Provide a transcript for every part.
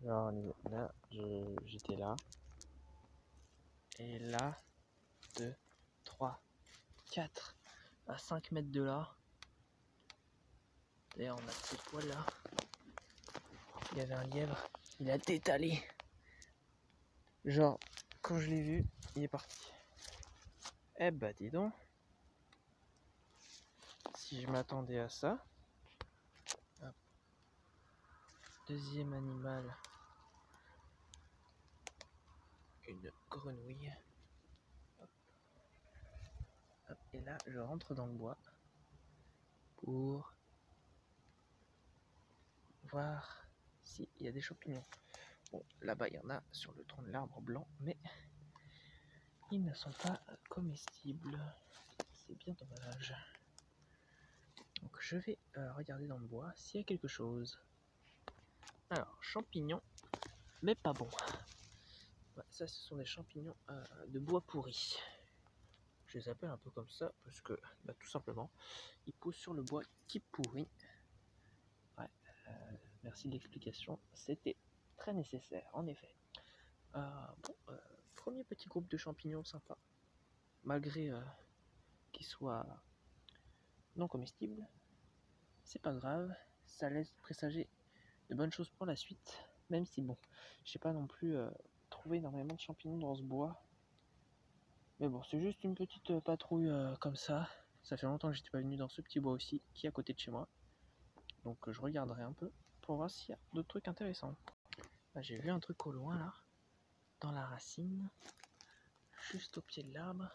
Alors là, j'étais là. Et là, 2, 3, 4, à 5 mètres de là. D'ailleurs, on a ces poils là. Il y avait un lièvre, il a détalé. Genre, quand je l'ai vu, il est parti. Eh bah, dis donc. Si je m'attendais à ça. Hop. Deuxième animal. Une grenouille. Hop. Hop. Et là, je rentre dans le bois pour voir s'il y a des champignons. Bon, là-bas, il y en a sur le tronc de l'arbre blanc, mais ils ne sont pas comestibles. C'est bien dommage. Donc, je vais regarder dans le bois s'il y a quelque chose. Alors, champignons, mais pas bon. Ouais, ça, ce sont des champignons de bois pourri. Je les appelle un peu comme ça parce que, tout simplement, ils poussent sur le bois qui pourrit. Ouais, merci de l'explication. C'était très nécessaire, en effet. Premier petit groupe de champignons sympa. Malgré qu'ils soient non comestibles, c'est pas grave. Ça laisse présager de bonnes choses pour la suite. Même si, bon, j'ai pas non plus trouvé énormément de champignons dans ce bois. Mais bon, c'est juste une petite patrouille comme ça. Ça fait longtemps que j'étais pas venu dans ce petit bois aussi, qui est à côté de chez moi. Donc je regarderai un peu pour voir s'il y a d'autres trucs intéressants. Là, j'ai vu un truc au loin là, dans la racine, juste au pied de l'arbre.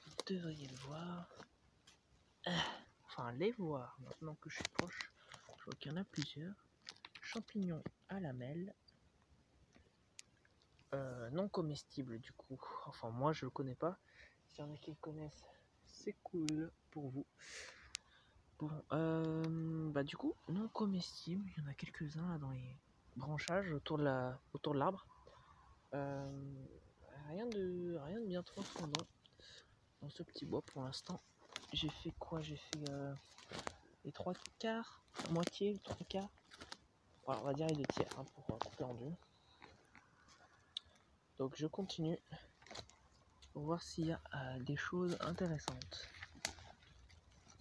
Vous devriez le voir. Enfin, les voir maintenant que je suis proche. Je vois qu'il y en a plusieurs. Champignons à lamelles. Non comestibles du coup. Enfin, moi je le connais pas. S'il y en a qui le connaissent, c'est cool pour vous. Bon, du coup, non comestibles, il y en a quelques-uns là dans les branchages autour de l'arbre. Rien de bien transcendant dans ce petit bois pour l'instant. J'ai fait quoi? J'ai fait les 3/4, la moitié, les 3/4. Voilà, on va dire les 2/3 pour couper en deux. Donc je continue pour voir s'il y a des choses intéressantes.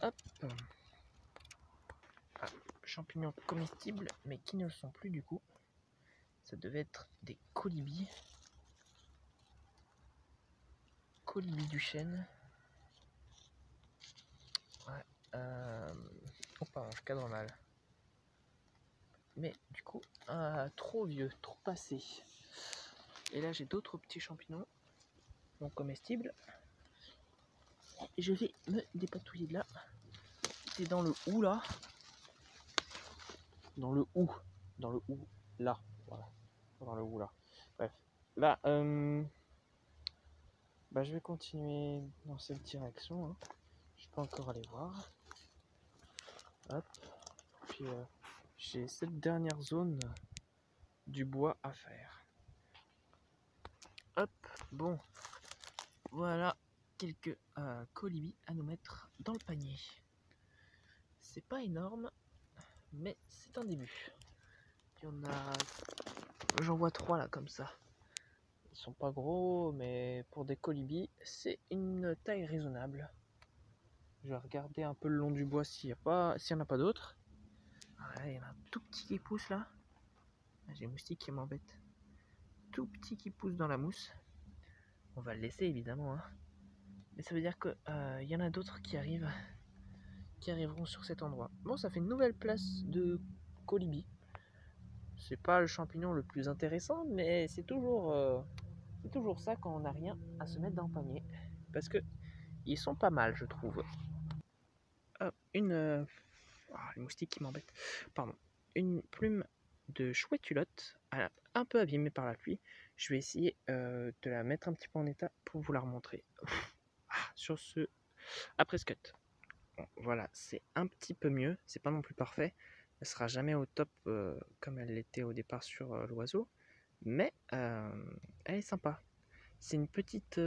Hop. Champignons comestibles, mais qui ne le sont plus du coup. Ça devait être des colibis. Colibis du chêne. Ouais. Oh pardon, je cadre mal. Mais du coup, trop vieux, trop passé. Et là j'ai d'autres petits champignons non comestibles. Et je vais me dépatouiller de là. C'est dans le hou là. Dans le hou. Là. Voilà. Dans le hou là. Bref. Là, je vais continuer dans cette direction. Hein. Je peux encore aller voir. Hop. Puis j'ai cette dernière zone du bois à faire. Hop. Bon. Voilà quelques colibis à nous mettre dans le panier. C'est pas énorme, mais c'est un début. Il y en a... J'en vois 3 là comme ça. Ils sont pas gros, mais pour des colibis, c'est une taille raisonnable. Je vais regarder un peu le long du bois s'il n'y en a pas d'autres. Ah, il y en a un tout petit qui pousse là. J'ai un moustique qui m'embête. Tout petit qui pousse dans la mousse. On va le laisser évidemment. Hein. Mais ça veut dire que y en a d'autres qui arriveront sur cet endroit. Bon, ça fait une nouvelle place de colibis. C'est pas le champignon le plus intéressant, mais c'est toujours ça quand on n'a rien à se mettre dans le panier. Parce que ils sont pas mal, je trouve. Les moustiques qui m'embêtent. Pardon. Une plume de chouette-culotte, un peu abîmée par la pluie. Je vais essayer de la mettre un petit peu en état pour vous la remontrer. Sur ce après ce cut. Bon, voilà, c'est un petit peu mieux. C'est pas non plus parfait. Elle sera jamais au top comme elle l'était au départ sur l'oiseau. Mais elle est sympa. C'est une petite...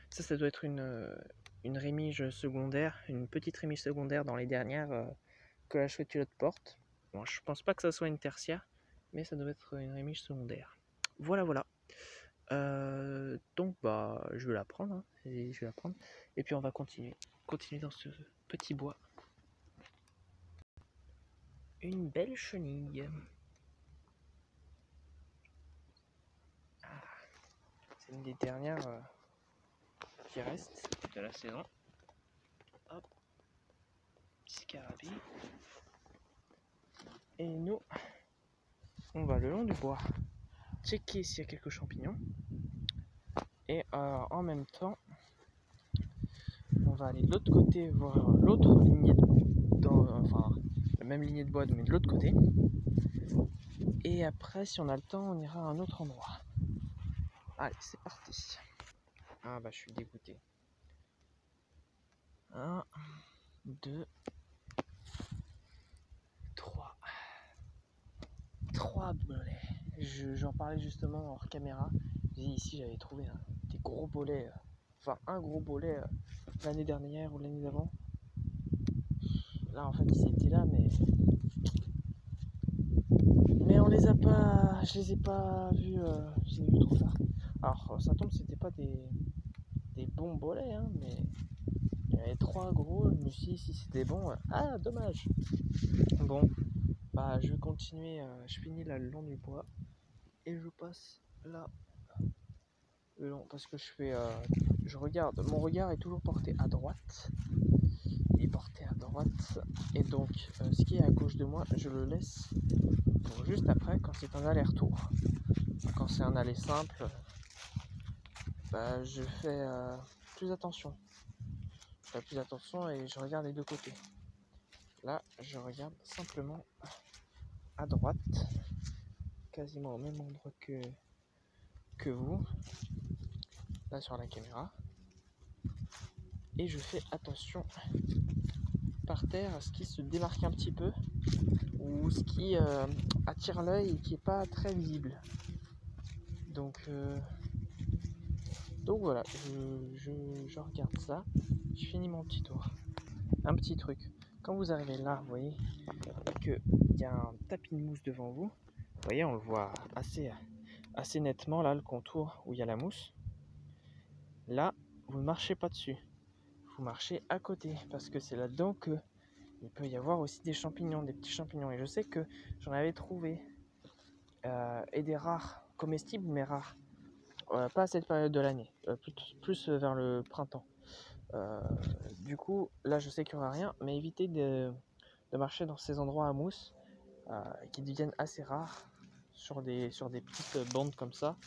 ça doit être une rémige secondaire. Une petite rémige secondaire dans les dernières que la chouette-culotte porte. Bon, je pense pas que ça soit une tertiaire. mais ça doit être une rémiche secondaire. Voilà, voilà. Donc bah je vais la prendre, hein, et je vais la prendre. Et puis on va continuer dans ce petit bois. Une belle chenille. Ah, c'est une des dernières qui reste de la saison. Hop, petit scarabée. Et nous, on va le long du bois checker s'il y a quelques champignons. Et en même temps, on va aller de l'autre côté voir l'autre lignée enfin la même lignée de bois mais de l'autre côté. Et après, si on a le temps, on ira à un autre endroit. Allez, c'est parti. Ah bah je suis dégoûté. 1, 2, 3. 3 bolets. J'en parlais justement hors caméra. Ici j'avais trouvé des gros bolets. Enfin un gros bolet l'année dernière ou l'année d'avant. Là en fait ils étaient là mais on les a pas. Je les ai pas vus. Je les ai vus trop tard. Alors ça tombe, c'était pas des bons bolets hein, mais il y avait 3 gros. Je me suis dit si c'était bon. Ah dommage. Bon bah je vais continuer. Je finis là le long du bois et je passe là le long parce que je fais. Je regarde. Mon regard est toujours porté à droite. Il est porté à droite et donc ce qui est à gauche de moi, je le laisse pour juste après quand c'est un aller-retour. Quand c'est un aller simple, bah, je fais plus attention. Je fais plus attention et je regarde les deux côtés. Là, je regarde simplement à droite, quasiment au même endroit que vous, là sur la caméra. Et je fais attention par terre à ce qui se démarque un petit peu ou ce qui attire l'œil et qui n'est pas très visible. Donc voilà, je regarde ça, je finis mon petit tour. Un petit truc, quand vous arrivez là, vous voyez qu'il y a un tapis de mousse devant vous. Vous voyez, on le voit assez nettement là, le contour où il y a la mousse. Là, vous ne marchez pas dessus, vous marchez à côté parce que c'est là-dedans que il peut y avoir aussi des champignons, des petits champignons. Et je sais que j'en avais trouvé et des rares, comestibles mais rares. Pas à cette période de l'année, plus vers le printemps. Du coup, là je sais qu'il n'y aura rien, mais évitez de marcher dans ces endroits à mousse qui deviennent assez rares sur des petites bandes comme ça.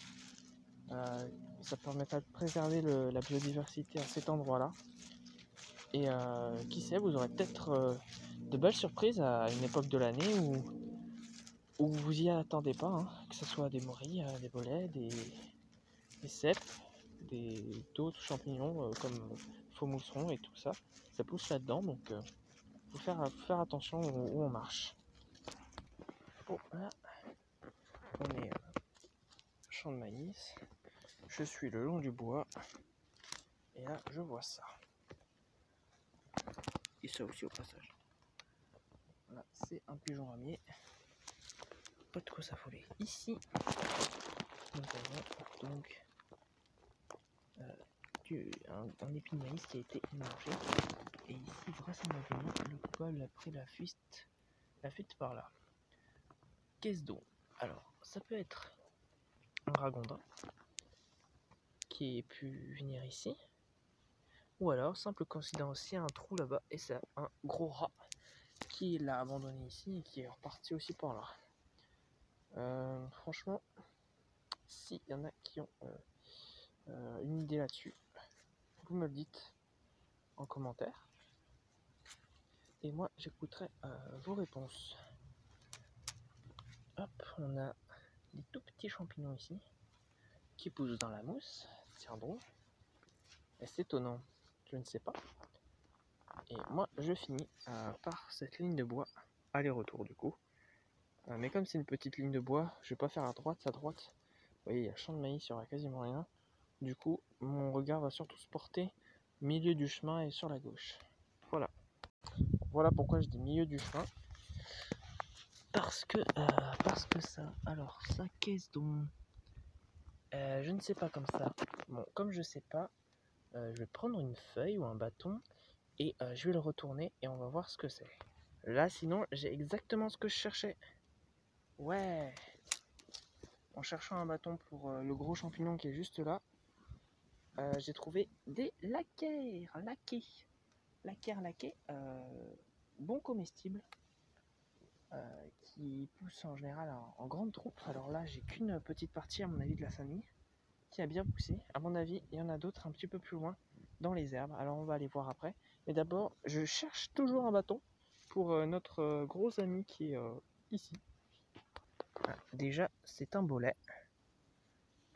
Ça permettra de préserver la biodiversité à cet endroit-là. Et qui sait, vous aurez peut-être de belles surprises à une époque de l'année où vous y attendez pas, hein, que ce soit des morilles, des bolets, des cèpes, d'autres champignons comme faux mousserons et tout ça. Ça pousse là-dedans, donc faut faire attention où on marche. Bon, là, on est champ de maïs. Je suis le long du bois. Et là, je vois ça. Et ça aussi au passage. Là, c'est un pigeon ramier. Pas de quoi s'affoler. Ici, nous avons donc un épi de maïs qui a été mangé. Et ici, vraisemblablement, le coupable a pris la fuite par là. Qu'est-ce donc? Alors, ça peut être un ragondin qui ait pu venir ici. Ou alors, simple coïncidence, il y a un trou là-bas et c'est un gros rat qui l'a abandonné ici et qui est reparti aussi par là. Franchement, s'il y en a qui ont une idée là-dessus, vous me le dites en commentaire. Et moi, j'écouterai vos réponses. Hop, on a des tout petits champignons ici qui poussent dans la mousse. Tiens donc. Et c'est étonnant, je ne sais pas. Et moi, je finis par cette ligne de bois, aller-retour du coup. Mais comme c'est une petite ligne de bois, je vais pas faire à droite. Vous voyez, il y a le champ de maïs, il n'y aura quasiment rien. Du coup, mon regard va surtout se porter milieu du chemin et sur la gauche. Voilà. Voilà pourquoi je dis milieu du chemin. parce que ça. Alors, ça, qu'est-ce donc je ne sais pas comme ça. Bon, comme je sais pas, je vais prendre une feuille ou un bâton et je vais le retourner et on va voir ce que c'est. Là, sinon, j'ai exactement ce que je cherchais. Ouais. En cherchant un bâton pour le gros champignon qui est juste là, j'ai trouvé des laquaires. Laquaires, bon comestibles, qui poussent en général en grande troupe. Alors là, j'ai qu'une petite partie, à mon avis, de la famille qui a bien poussé. À mon avis, il y en a d'autres un petit peu plus loin dans les herbes. Alors on va aller voir après. Mais d'abord, je cherche toujours un bâton pour notre gros ami qui est ici. Ah, déjà, c'est un bolet.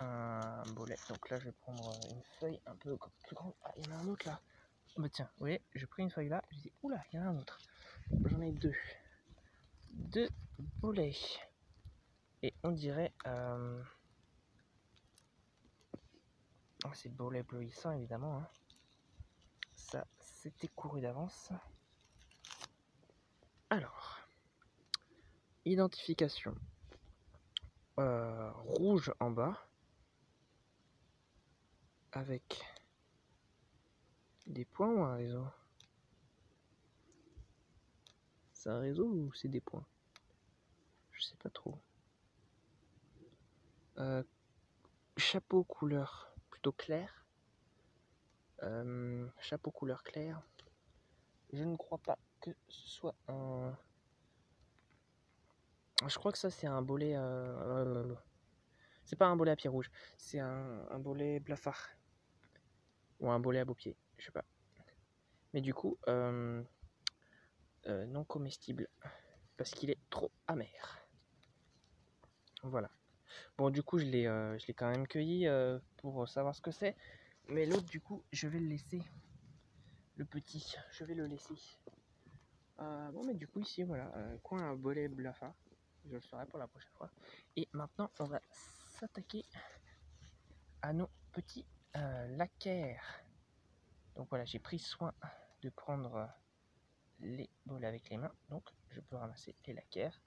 Donc là, je vais prendre une feuille un peu plus grande. Ah, il y en a un autre là. Oh, bah tiens, vous voyez, j'ai pris une feuille là. Je dis, oula, il y en a un autre. J'en ai deux. Deux bolets. Et on dirait... c'est bolet bleuissant évidemment. Hein. Ça, c'était couru d'avance. Alors, identification. Rouge en bas. Avec des points ou un réseau? C'est un réseau ou c'est des points? Je sais pas trop. Chapeau couleur plutôt clair. Chapeau couleur claire. Je ne crois pas que ce soit un... Je crois que ça c'est un bolet... C'est pas un bolet à pied rouge. C'est un bolet blafard. Ou un bolet à beau pied. Je sais pas. Mais du coup, non comestible. Parce qu'il est trop amer. Voilà. Bon, du coup, je l'ai quand même cueilli pour savoir ce que c'est. Mais l'autre, du coup, je vais le laisser. Le petit, je vais le laisser. Bon, mais du coup, ici, voilà, coin à bolet blafard. Je le ferai pour la prochaine fois. Et maintenant, on va s'attaquer à nos petits laquaires. Donc voilà, j'ai pris soin de prendre les bolets avec les mains. Donc, je peux ramasser les laquaires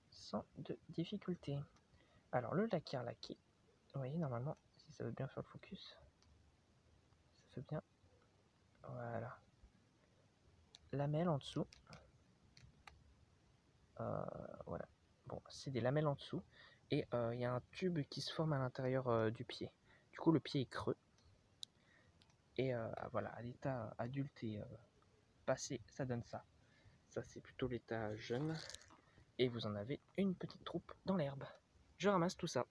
sans de difficulté. Alors, le laquaire laqué, vous voyez, normalement, si ça veut bien faire le focus, ça fait bien. Voilà. Lamelles en dessous. Voilà. Bon, c'est des lamelles en dessous. Et il y a un tube qui se forme à l'intérieur du pied. Du coup, le pied est creux. Et voilà, à l'état adulte et passé, ça donne ça. Ça, c'est plutôt l'état jeune. Et vous en avez une petite troupe dans l'herbe. Je ramasse tout ça.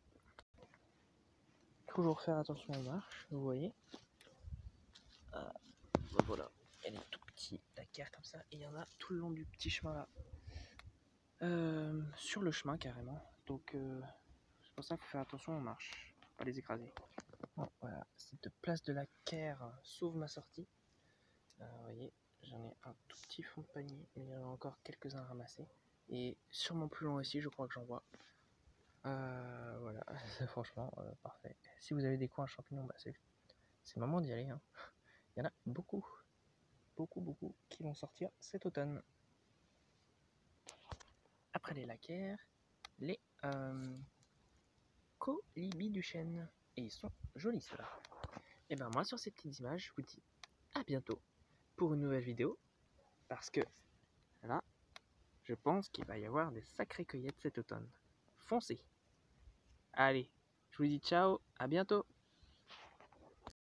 Toujours faire attention aux marches, vous voyez. Voilà, il y a des tout petits laquaires comme ça. Et il y en a tout le long du petit chemin là. Sur le chemin carrément. Donc c'est pour ça qu'il faut faire attention aux marches. Faut pas les écraser. Bon, voilà, cette place de laquaire sauve ma sortie. Vous voyez, j'en ai un tout petit fond de panier, mais il y en a encore quelques-uns à ramasser. Et sur mon plus long aussi, je crois que j'en vois. Voilà, c'est franchement parfait. Si vous avez des coins à champignons, bah, c'est le moment d'y aller. Hein. Il y en a beaucoup qui vont sortir cet automne. Après les laquaires, les colibis du chêne. Et ils sont jolis ceux-là. Et ben moi sur ces petites images, je vous dis à bientôt pour une nouvelle vidéo. Parce que là, je pense qu'il va y avoir des sacrées cueillettes cet automne. Foncez! Allez, je vous dis ciao, à bientôt!